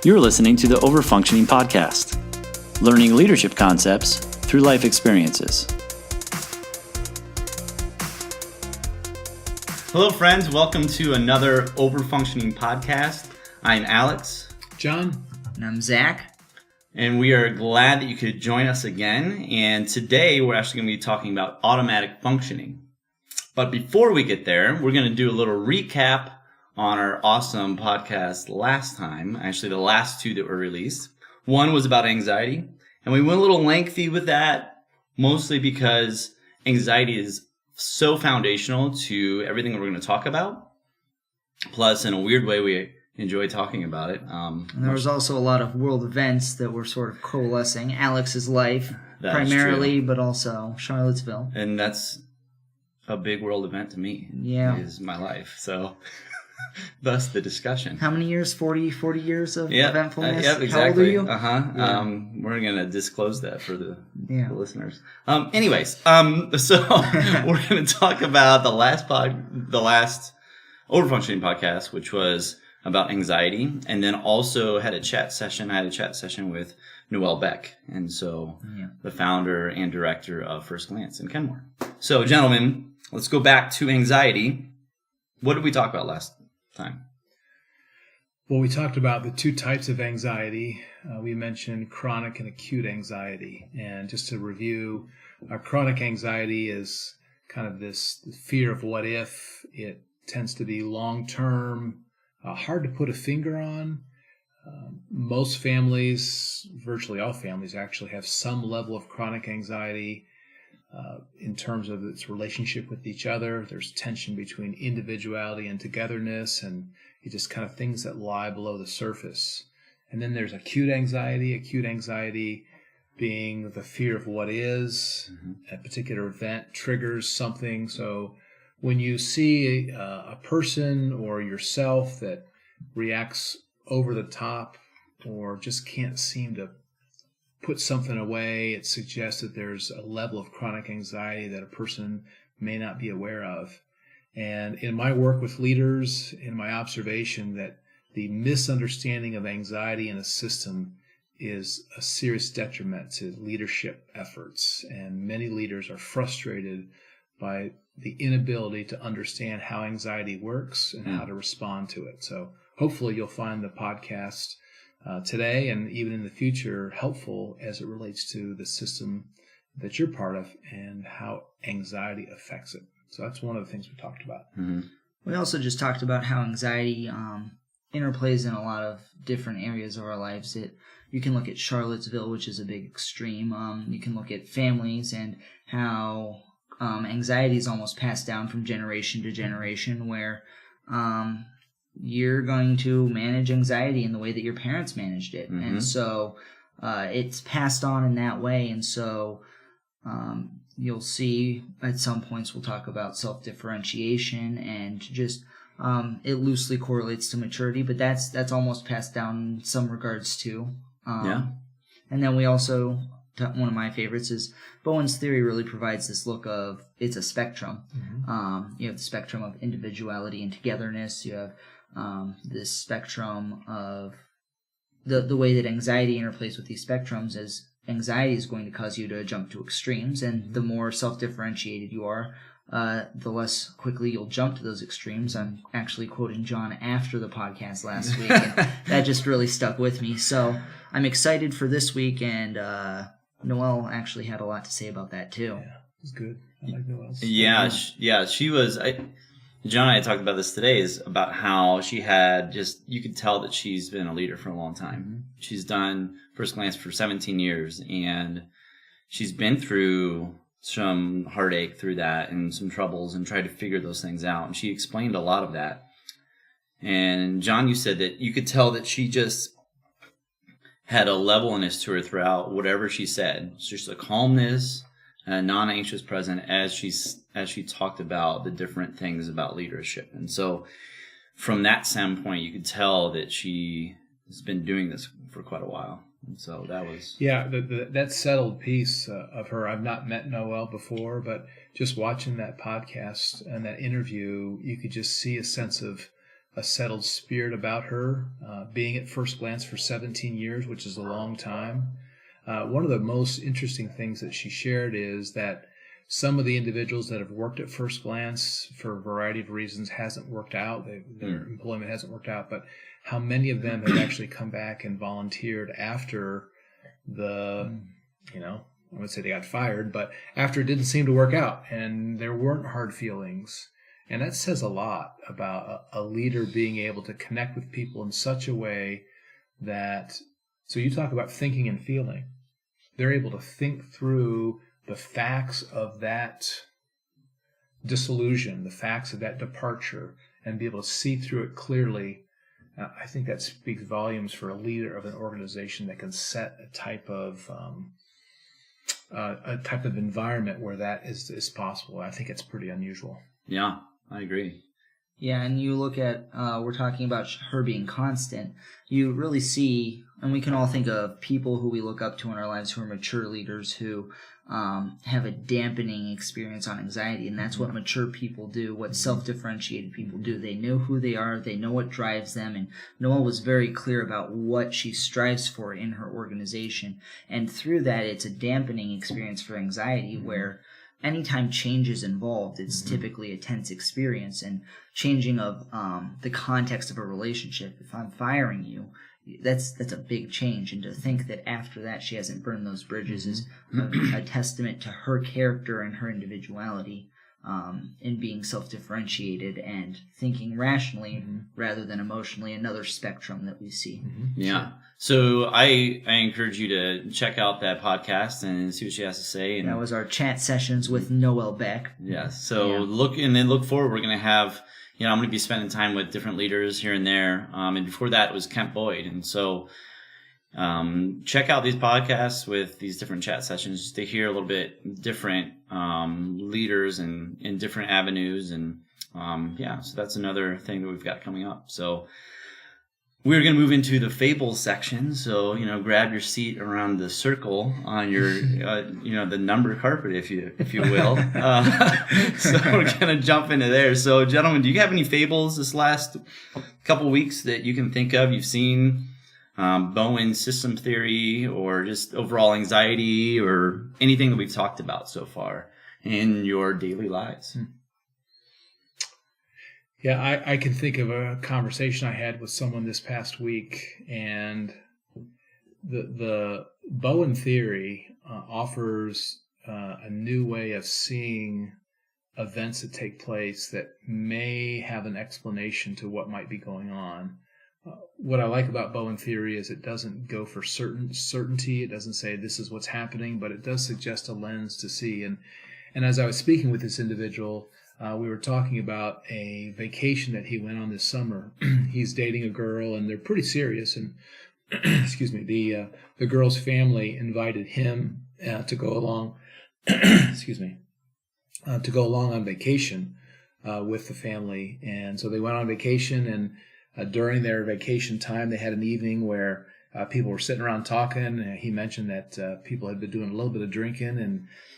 You're listening to the Overfunctioning Podcast, learning leadership concepts through life experiences. Hello, friends. Welcome to another Overfunctioning Podcast. I'm Alex. John. And I'm Zach. And we are glad that you could join us again. And today we're actually going to be talking about automatic functioning. But before we get there, we're going to do a little recap on our awesome podcast last time. Actually, the last two that were released. One was about anxiety. And we went a little lengthy with that, mostly because anxiety is so foundational to everything that we're going to talk about. Plus, in a weird way, we enjoy talking about it. And there was also a lot of world events that were sort of coalescing. Alex's life, That primarily, but also Charlottesville. And that's a big world event to me. Yeah. Is my life. So, thus the discussion. How many years? 40 years of eventfulness? Yep, exactly. How old are you? Yeah. We're going to disclose that for the listeners. So we're going to talk about the last Overfunctioning podcast, which was about anxiety, and then also had a chat session. I had a chat session with Noelle Beck, and so the founder and director of First Glance in Kenmore. So, gentlemen, let's go back to anxiety. What did we talk about last time? Well, we talked about the two types of anxiety. We mentioned chronic and acute anxiety. And just to review, chronic anxiety is kind of this fear of what if. It tends to be long-term, hard to put a finger on. Most families, virtually all families, actually have some level of chronic anxiety in terms of its relationship with each other. There's tension between individuality and togetherness, and it just kind of things that lie below the surface. And then there's acute anxiety being the fear of what is. A particular event triggers something. So when you see a person or yourself that reacts over the top or just can't seem to put something away, it suggests that there's a level of chronic anxiety that a person may not be aware of. And in my work with leaders, in my observation that the misunderstanding of anxiety in a system is a serious detriment to leadership efforts. And many leaders are frustrated by the inability to understand how anxiety works and how to respond to it. So hopefully you'll find the podcast today and even in the future helpful as it relates to the system that you're part of and how anxiety affects it. So that's one of the things we talked about. We also just talked about how anxiety interplays in a lot of different areas of our lives. You can look at Charlottesville, which is a big extreme. You can look at families and how anxiety is almost passed down from generation to generation, where you're going to manage anxiety in the way that your parents managed it. And so it's passed on in that way. And so you'll see at some points we'll talk about self-differentiation and just it loosely correlates to maturity, but that's almost passed down in some regards too. And then we also, one of my favorites is Bowen's theory really provides this look of it's a spectrum. You have the spectrum of individuality and togetherness. You have this spectrum of the way that anxiety interplays with these spectrums is anxiety is going to cause you to jump to extremes, and the more self-differentiated you are, the less quickly you'll jump to those extremes. I'm actually quoting John after the podcast last week, and that just really stuck with me. So I'm excited for this week, and Noelle actually had a lot to say about that too. Yeah, it was good. I like Noelle's. She was... John and I talked about this today, is about how she had you could tell that she's been a leader for a long time. She's done First Glance for 17 years, and she's been through some heartache through that and some troubles and tried to figure those things out. And she explained a lot of that. And John, you said that you could tell that she just had a levelness to her throughout whatever she said. It's just a calmness, a non-anxious presence as she talked about the different things about leadership. And so from that standpoint, you could tell that she has been doing this for quite a while. And so that was... Yeah, that settled piece of her. I've not met Noelle before, but just watching that podcast and that interview, you could just see a sense of a settled spirit about her, being at First Glance for 17 years, which is a long time. One of the most interesting things that she shared is that some of the individuals that have worked at First Glance for a variety of reasons hasn't worked out. Their employment hasn't worked out, but how many of them have actually come back and volunteered after I would say they got fired, but after it didn't seem to work out and there weren't hard feelings. And that says a lot about a leader being able to connect with people in such a way that, so you talk about thinking and feeling. They're able to think through the facts of that disillusion, the facts of that departure, and be able to see through it clearly. I think that speaks volumes for a leader of an organization that can set a type of environment where that is possible. I think it's pretty unusual. Yeah, I agree. Yeah, and you look at, we're talking about her being constant. You really see, and we can all think of people who we look up to in our lives who are mature leaders who have a dampening experience on anxiety, and that's what mature people do, what self-differentiated people do. They know who they are, they know what drives them, and Noelle was very clear about what she strives for in her organization. And through that, it's a dampening experience for anxiety where anytime change is involved, it's typically a tense experience, and changing of the context of a relationship. If I'm firing you, that's a big change, and to think that after that she hasn't burned those bridges is a testament to her character and her individuality in being self-differentiated and thinking rationally rather than emotionally, another spectrum that we see. Yeah. So I encourage you to check out that podcast and see what she has to say. And that was our chat sessions with Noelle Beck. Yes. So look forward. We're going to have, I'm going to be spending time with different leaders here and there. And before that was Kent Boyd. And so check out these podcasts with these different chat sessions just to hear a little bit different leaders and in different avenues. And so that's another thing that we've got coming up. So we're going to move into the Fables section. So, grab your seat around the circle on your, the number carpet, if you will. So we're going to jump into there. So, gentlemen, do you have any Fables this last couple weeks that you can think of? You've seen Bowen's system theory or just overall anxiety or anything that we've talked about so far in your daily lives? Yeah, I can think of a conversation I had with someone this past week, and the Bowen theory offers a new way of seeing events that take place that may have an explanation to what might be going on. What I like about Bowen theory is it doesn't go for certainty. It doesn't say this is what's happening, but it does suggest a lens to see. And as I was speaking with this individual, we were talking about a vacation that he went on this summer. He's dating a girl, and they're pretty serious. And excuse me, the girl's family invited him to go along. Excuse me, to go along on vacation with the family. And so they went on vacation, and during their vacation time, they had an evening where people were sitting around talking. He mentioned that people had been doing a little bit of drinking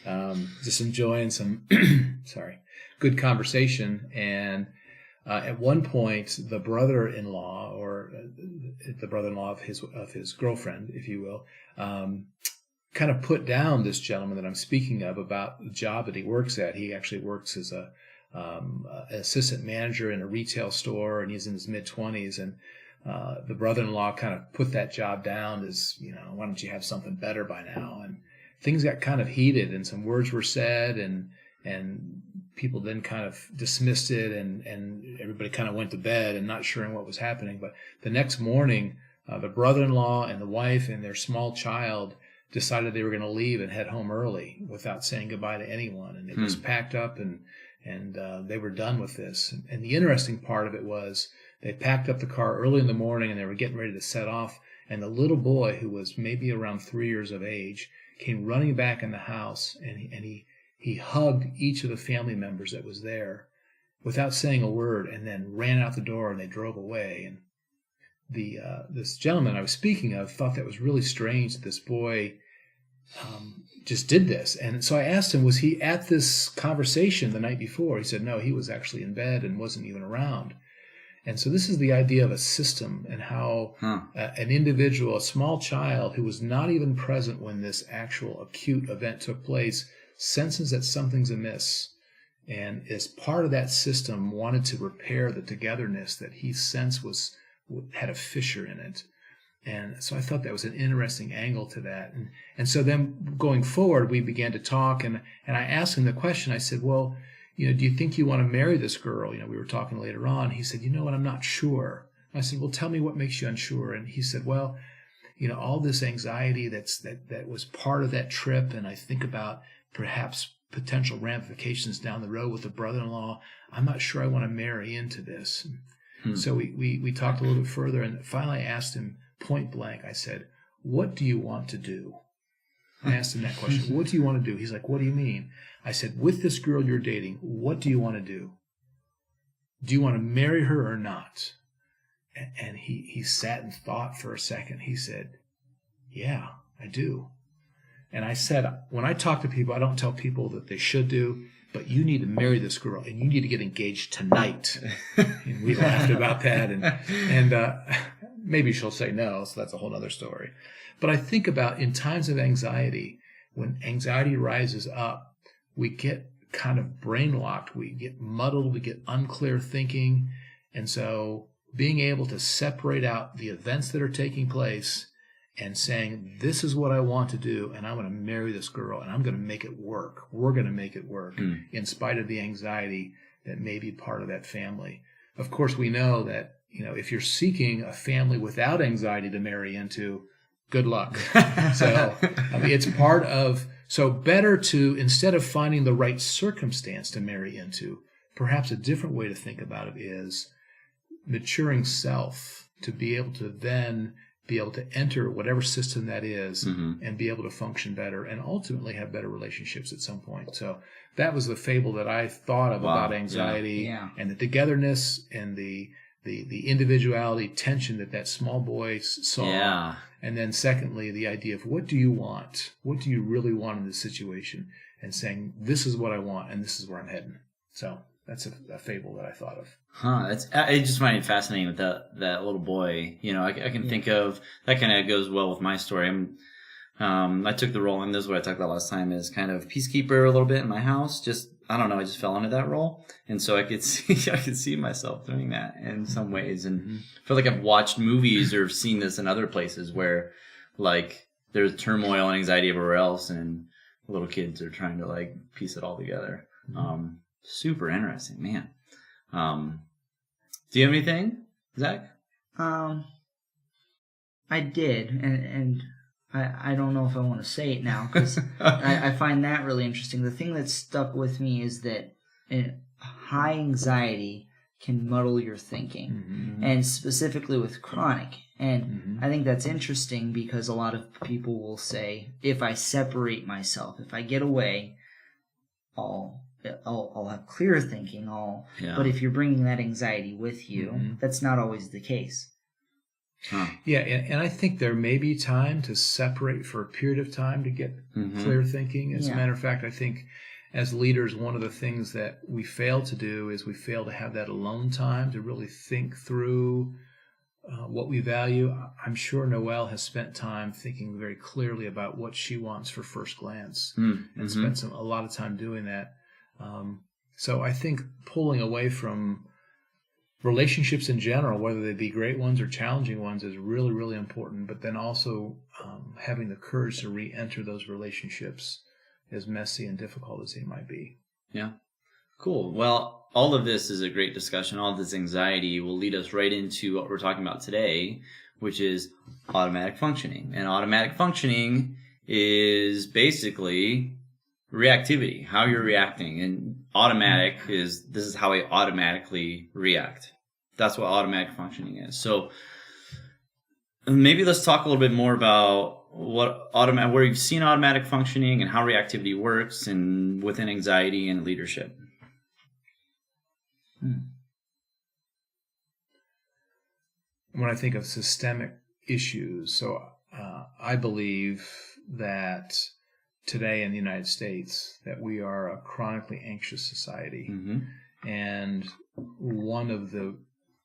and just enjoying some good conversation. And at one point, the brother-in-law, or the brother-in-law of his girlfriend, if you will, kind of put down this gentleman that I'm speaking of about the job that he works at. He actually works as an assistant manager in a retail store, and he's in his mid-20s. And the brother-in-law kind of put that job down as, why don't you have something better by now? And things got kind of heated, and some words were said, and people then kind of dismissed it, and everybody kind of went to bed and not sure what was happening. But the next morning, the brother-in-law and the wife and their small child decided they were going to leave and head home early without saying goodbye to anyone. And they just packed up, and they were done with this. And the interesting part of it was they packed up the car early in the morning, and they were getting ready to set off. And the little boy, who was maybe around 3 years of age, came running back in the house, and he hugged each of the family members that was there without saying a word, and then ran out the door, and they drove away. And this gentleman I was speaking of thought that was really strange that this boy just did this. And so I asked him, was he at this conversation the night before? He said, no, he was actually in bed and wasn't even around. And so this is the idea of a system and how an individual, a small child who was not even present when this actual acute event took place, senses that something's amiss. And as part of that system, wanted to repair the togetherness that he sensed had a fissure in it. And so I thought that was an interesting angle to that. And so then going forward, we began to talk, and I asked him the question. I said, well, do you think you want to marry this girl? We were talking later on. He said, you know what, I'm not sure. I said, well, tell me what makes you unsure. And he said, well, all this anxiety that was part of that trip, and I think about perhaps potential ramifications down the road with a brother-in-law. I'm not sure I want to marry into this. So we talked a little bit further, and finally I asked him point blank. I said, what do you want to do? I asked him that question. What do you want to do? He's like, what do you mean? I said, with this girl you're dating, what do you want to do? Do you want to marry her or not? And he sat and thought for a second. He said, yeah, I do. And I said, when I talk to people, I don't tell people that they should do, but you need to marry this girl and you need to get engaged tonight. And we laughed about that. And maybe she'll say no, so that's a whole other story. But I think about in times of anxiety, when anxiety rises up, we get kind of brain locked, we get muddled, we get unclear thinking. And so being able to separate out the events that are taking place and saying, this is what I want to do, and I'm going to marry this girl, and I'm going to make it work. We're going to make it work in spite of the anxiety that may be part of that family. Of course, we know that, if you're seeking a family without anxiety to marry into, good luck. So, it's part of, so better to, instead of finding the right circumstance to marry into, perhaps a different way to think about it is maturing self to be able to then be able to enter whatever system that is and be able to function better and ultimately have better relationships at some point. So that was the fable that I thought of about anxiety and the togetherness and the individuality tension that small boy saw. Yeah. And then secondly, the idea of what do you want? What do you really want in this situation? And saying, this is what I want and this is where I'm heading. So that's a fable that I thought of. I just find it fascinating with that little boy. I can think of that kind of goes well with my story. I took the role, and this is what I talked about last time, is kind of peacekeeper a little bit in my house. I don't know, I just fell into that role, and so I could see myself doing that in some ways, and I feel like I've watched movies or seen this in other places where like there's turmoil and anxiety everywhere else, and little kids are trying to like piece it all together. Super interesting, man. Do you have anything, Zach? I did, and I don't know if I want to say it now because I find that really interesting. The thing that stuck with me is that high anxiety can muddle your thinking, and specifically with chronic. And I think that's interesting because a lot of people will say, if I separate myself, if I get away, I'll have clear thinking. But if you're bringing that anxiety with you, that's not always the case. Yeah, and I think there may be time to separate for a period of time to get clear thinking. As a matter of fact, I think as leaders, one of the things that we fail to do is we fail to have that alone time to really think through what we value. I'm sure Noelle has spent time thinking very clearly about what she wants for First Glance and spent a lot of time doing that. So I think pulling away from relationships in general, whether they be great ones or challenging ones, is really, really important. But then also having the courage to re-enter those relationships, as messy and difficult as they might be. Yeah. Cool. Well, all of this is a great discussion. All of this anxiety will lead us right into what we're talking about today, which is automatic functioning. And automatic functioning is basically reactivity, how you're reacting. And automatic this is how I automatically react. That's what automatic functioning is. So maybe let's talk a little bit more about where you've seen automatic functioning and how reactivity works and within anxiety and leadership. When I think of systemic issues, so I believe that today in the United States that we are a chronically anxious society. And one of the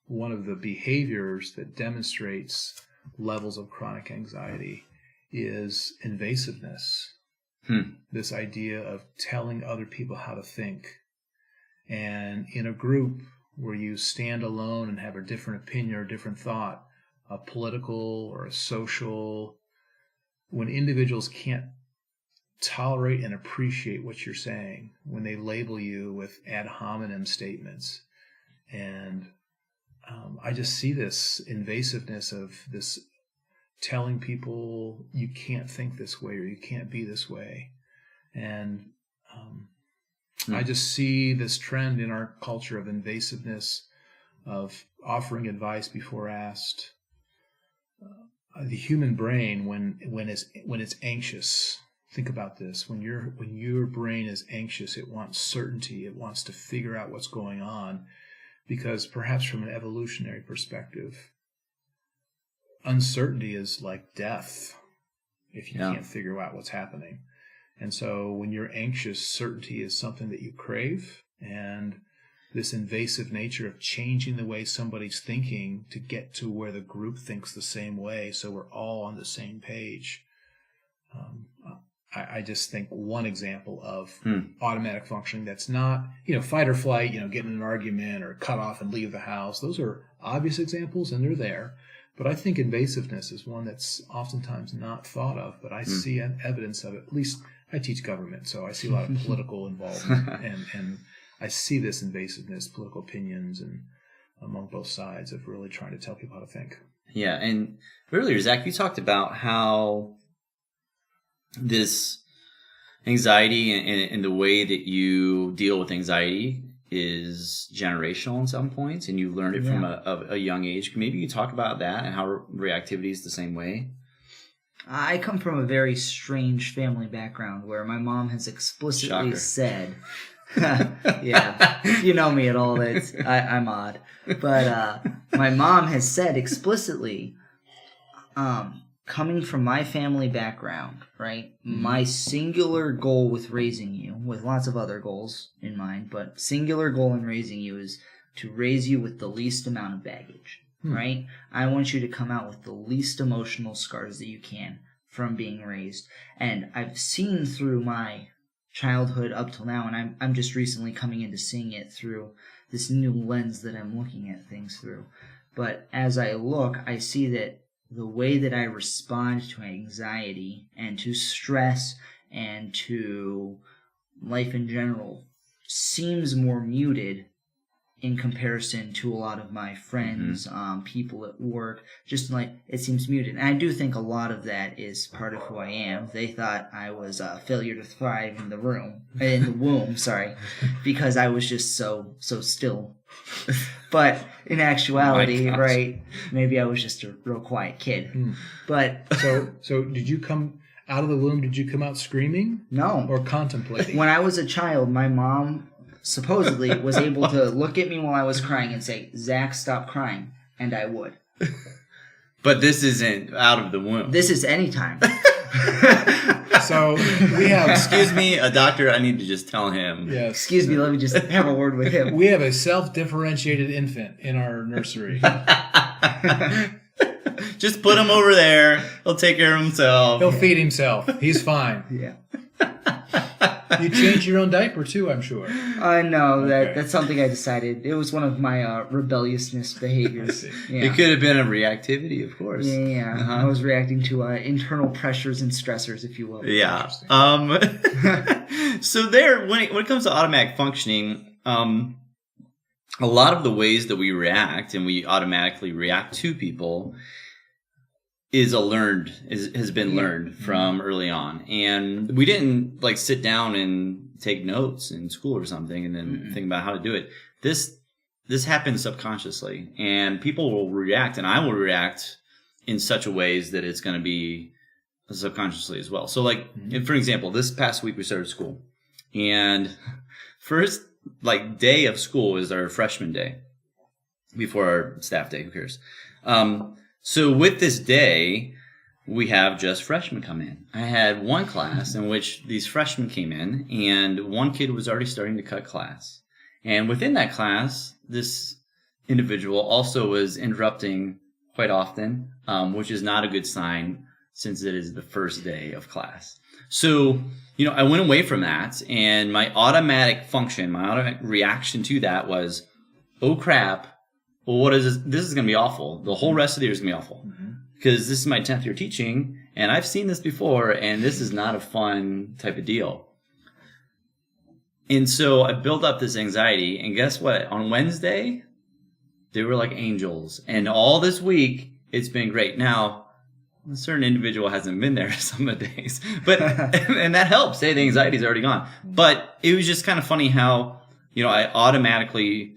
one of the behaviors that demonstrates levels of chronic anxiety is invasiveness. This idea of telling other people how to think. And in a group where you stand alone and have a different opinion or a different thought, a political or a social, when individuals can't tolerate and appreciate what you're saying, when they label you with ad hominem statements. And I just see this invasiveness of this telling people you can't think this way or you can't be this way. And I just see this trend in our culture of invasiveness, of offering advice before asked. The human brain, when it's anxious, think about this. When your brain is anxious, it wants certainty. It wants to figure out what's going on, because perhaps from an evolutionary perspective, uncertainty is like death if you can't figure out what's happening. And so when you're anxious, certainty is something that you crave. And this invasive nature of changing the way somebody's thinking to get to where the group thinks the same way, so we're all on the same page. I just think one example of automatic functioning that's not, fight or flight, get in an argument or cut off and leave the house. Those are obvious examples and they're there. But I think invasiveness is one that's oftentimes not thought of, but I see evidence of it. At least I teach government, so I see a lot of political involvement, and I see this invasiveness, political opinions, and among both sides of really trying to tell people how to think. Yeah, and earlier, Zach, you talked about how this anxiety and the way that you deal with anxiety is generational in some points, and you learned it from a young age. Maybe you talk about that and how reactivity is the same way. I come from a very strange family background where my mom has explicitly said, yeah, if you know me at all, I'm odd. But my mom has said explicitly, coming from my family background, right, my singular goal with raising you, with lots of other goals in mind, but singular goal in raising you is to raise you with the least amount of baggage. Right? I want you to come out with the least emotional scars that you can from being raised. And I've seen through my childhood up till now, and I'm just recently coming into seeing it through this new lens that I'm looking at things through. But as I look, I see that the way that I respond to anxiety and to stress and to life in general seems more muted in comparison to a lot of my friends, people at work, just like it seems muted. And I do think a lot of that is part of who I am. They thought I was a failure to thrive in the womb, because I was just so still. But in actuality, right, maybe I was just a real quiet kid. But so did you come out of the womb? Did you come out screaming? No. Or contemplating? When I was a child, my mom supposedly was able to look at me while I was crying and say, "Zach, stop crying," and I would. But this isn't out of the womb. This is anytime. So we have... Excuse me, a doctor, I need to just tell him. Yes. Excuse me, let me just have a word with him. We have a self-differentiated infant in our nursery. Just put him over there. He'll take care of himself. He'll feed himself. He's fine. Yeah. You change your own diaper too, I'm sure. I know that's something I decided. It was one of my rebelliousness behaviors. Yeah. It could have been a reactivity, of course. Yeah. I was reacting to internal pressures and stressors, if you will. Yeah. So there, when it comes to automatic functioning, a lot of the ways that we react and we automatically react to people has been learned from early on. And we didn't sit down and take notes in school or something and then think about how to do it. This happens subconsciously, and people will react, and I will react in such a ways that it's going to be subconsciously as well. So for example, this past week we started school, and first day of school is our freshman day before our staff day. Who cares? So with this day, we have just freshmen come in. I had one class in which these freshmen came in, and one kid was already starting to cut class. And within that class, this individual also was interrupting quite often, which is not a good sign since it is the first day of class. So, I went away from that, and my automatic function, my automatic reaction to that was, oh crap, well, what is this? This is going to be awful. The whole rest of the year is going to be awful. Because this is my 10th year teaching, and I've seen this before, and this is not a fun type of deal. And so I built up this anxiety, and guess what? On Wednesday, they were like angels. And all this week, it's been great. Now, a certain individual hasn't been there some of the days, but and that helps. Hey, the anxiety's already gone. But it was just kind of funny how, I automatically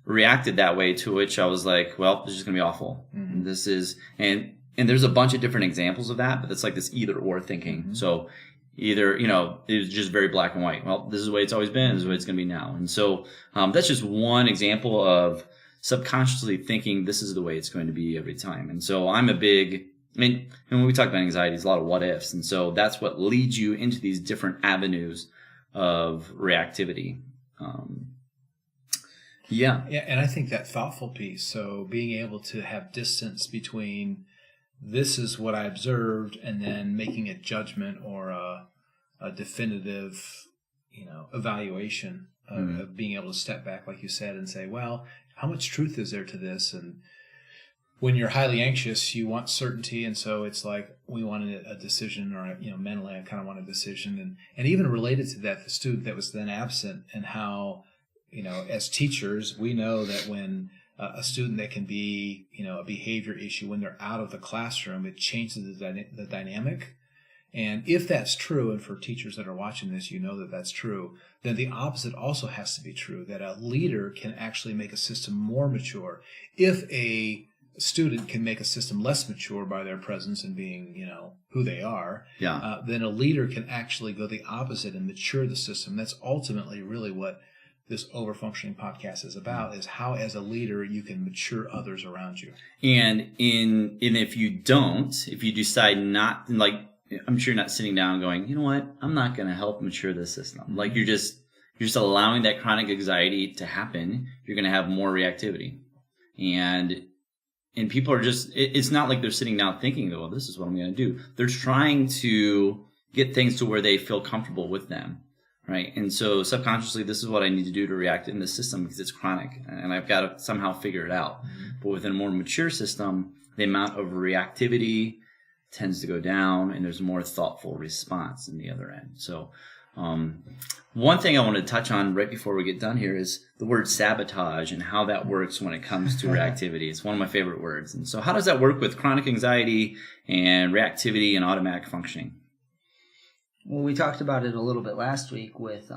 reacted that way, to which I was like, well, this is going to be awful. This is, and there's a bunch of different examples of that, but it's like this either or thinking. So either, it was just very black and white. Well, this is the way it's always been. This is the way it's going to be now. And so that's just one example of subconsciously thinking this is the way it's going to be every time. And so I'm a big, and when we talk about anxiety, it's a lot of what ifs. And so that's what leads you into these different avenues of reactivity. Yeah, and I think that thoughtful piece, so being able to have distance between this is what I observed and then making a judgment or a definitive, evaluation of being able to step back, like you said, and say, well, how much truth is there to this? And when you're highly anxious, you want certainty, and so it's like we wanted a decision, or mentally I kind of want a decision, and even related to that, the student that was then absent, and how as teachers we know that when a student that can be a behavior issue, when they're out of the classroom, it changes the dynamic. And if that's true, and for teachers that are watching this, that that's true, then the opposite also has to be true, that a leader can actually make a system more mature. If a student can make a system less mature by their presence and being, who they are, then a leader can actually go the opposite and mature the system. That's ultimately really what this Overfunctioning podcast is about, is how as a leader you can mature others around you. And if you decide not, like, I'm sure you're not sitting down going, you know what, I'm not going to help mature this system. Like, you're just allowing that chronic anxiety to happen. You're going to have more reactivity. And people are just, it's not like they're sitting down thinking, well, this is what I'm going to do. They're trying to get things to where they feel comfortable with them. Right. And so subconsciously, this is what I need to do to react in this system because it's chronic and I've got to somehow figure it out. But within a more mature system, the amount of reactivity tends to go down and there's a more thoughtful response in the other end. So one thing I want to touch on right before we get done here is the word sabotage and how that works when it comes to reactivity. It's one of my favorite words. And so how does that work with chronic anxiety and reactivity and automatic functioning? Well, we talked about it a little bit last week with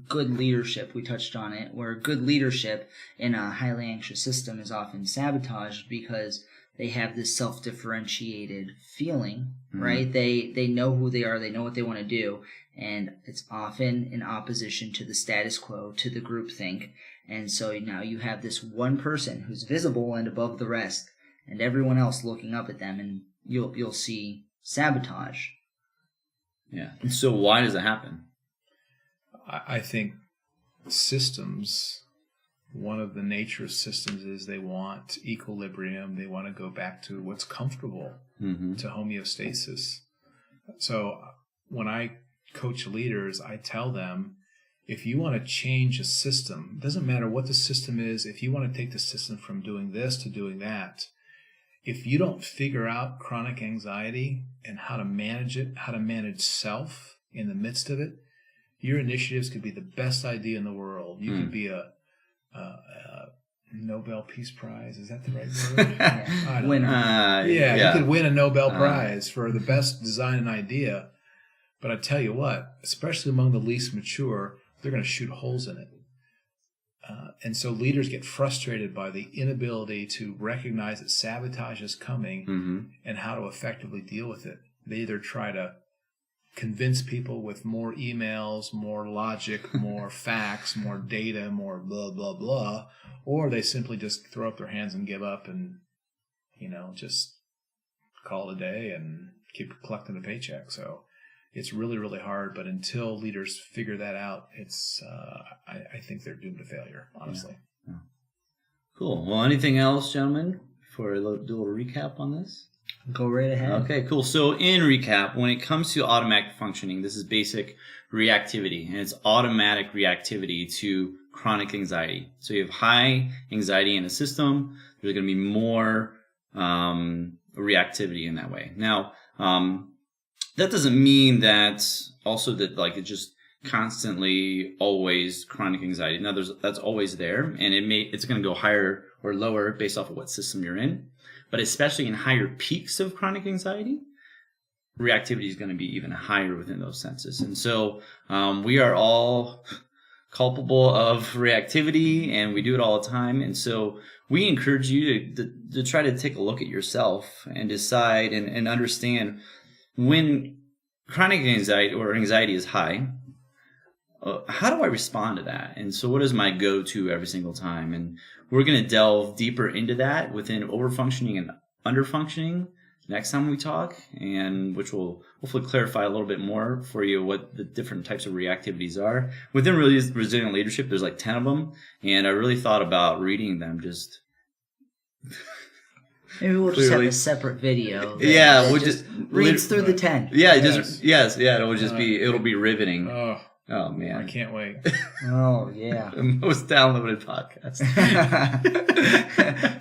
good leadership. We touched on it, where good leadership in a highly anxious system is often sabotaged because they have this self-differentiated feeling, right? They know who they are, they know what they want to do, and it's often in opposition to the status quo, to the groupthink. And so now you have this one person who's visible and above the rest, and everyone else looking up at them, and you'll see sabotage. Yeah. And so why does it happen? I think systems, one of the nature of systems is they want equilibrium. They want to go back to what's comfortable, to homeostasis. So when I coach leaders, I tell them, if you want to change a system, it doesn't matter what the system is. If you want to take the system from doing this to doing that, if you don't figure out chronic anxiety and how to manage it, how to manage self in the midst of it, your initiatives could be the best idea in the world. You could be a Nobel Peace Prize. Is that the right word? Winner. You could win a Nobel Prize for the best design and idea. But I tell you what, especially among the least mature, they're going to shoot holes in it. And so leaders get frustrated by the inability to recognize that sabotage is coming and how to effectively deal with it. They either try to convince people with more emails, more logic, more facts, more data, more blah, blah, blah, or they simply just throw up their hands and give up and, just call it a day and keep collecting a paycheck. So it's really, really hard, but until leaders figure that out, it's I think they're doomed to failure, honestly. Cool. Well, anything else, gentlemen, before I do a little recap on this? Go right ahead. Okay, cool. So in recap, when it comes to automatic functioning, this is basic reactivity, and it's automatic reactivity to chronic anxiety. So you have high anxiety in a system, there's going to be more reactivity in that way. Now, that doesn't mean that also that like it's just constantly always chronic anxiety. Now, that's always there, and it's going to go higher or lower based off of what system you're in. But especially in higher peaks of chronic anxiety, reactivity is going to be even higher within those senses. And so we are all culpable of reactivity, and we do it all the time. And so we encourage you to try to take a look at yourself and decide and understand when chronic anxiety or anxiety is high, how do I respond to that? And so what is my go-to every single time? And we're going to delve deeper into that within overfunctioning and underfunctioning next time we talk, and which will hopefully clarify a little bit more for you what the different types of reactivities are. Within resilient leadership, there's like 10 of them, and I really thought about reading them just... Maybe we'll just have a separate video. Yeah, we'll just reads through the 10. Yeah, it'll be riveting. Oh man, I can't wait. Oh yeah, the most downloaded podcast.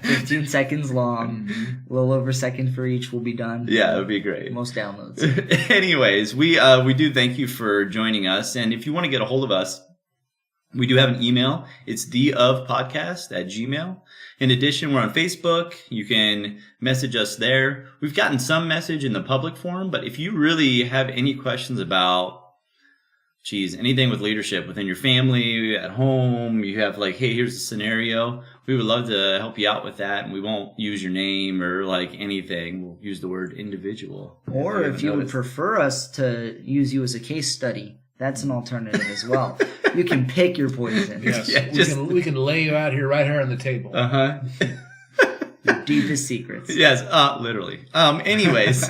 15 seconds long, a little over a second for each will be done. Yeah, it would be great. Most downloads. Anyways, we do thank you for joining us, and if you want to get a hold of us, we do have an email. It's theofpodcast@gmail.com. In addition, we're on Facebook. You can message us there. We've gotten some message in the public forum, but if you really have any questions about anything with leadership within your family, at home, you have like, hey, here's a scenario. We would love to help you out with that, and we won't use your name or like anything. We'll use the word individual. Or if you would prefer us to use you as a case study, that's an alternative as well. You can pick your poison. Yes, we can lay you out here, right here on the table. Your deepest secrets. Yes, literally. Anyways,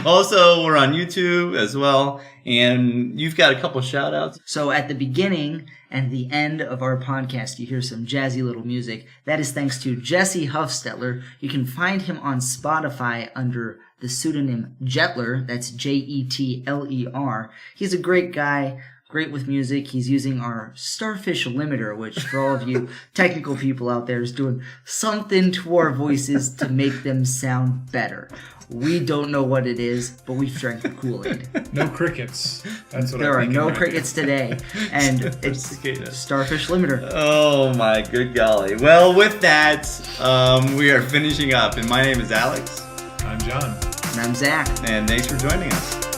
also we're on YouTube as well, and you've got a couple shout outs. So at the beginning and the end of our podcast, you hear some jazzy little music. That is thanks to Jesse Hufstetler. You can find him on Spotify under the pseudonym Jetler. That's Jetler. He's a great guy. Great with music. He's using our starfish limiter, which for all of you technical people out there is doing something to our voices to make them sound better. We don't know what it is, but we've drank the Kool-Aid. No crickets. That's what there are no crickets today, and it's starfish limiter. Oh my good golly. Well, with that, we are finishing up, and my name is Alex. I'm John. And I'm Zach. And thanks for joining us.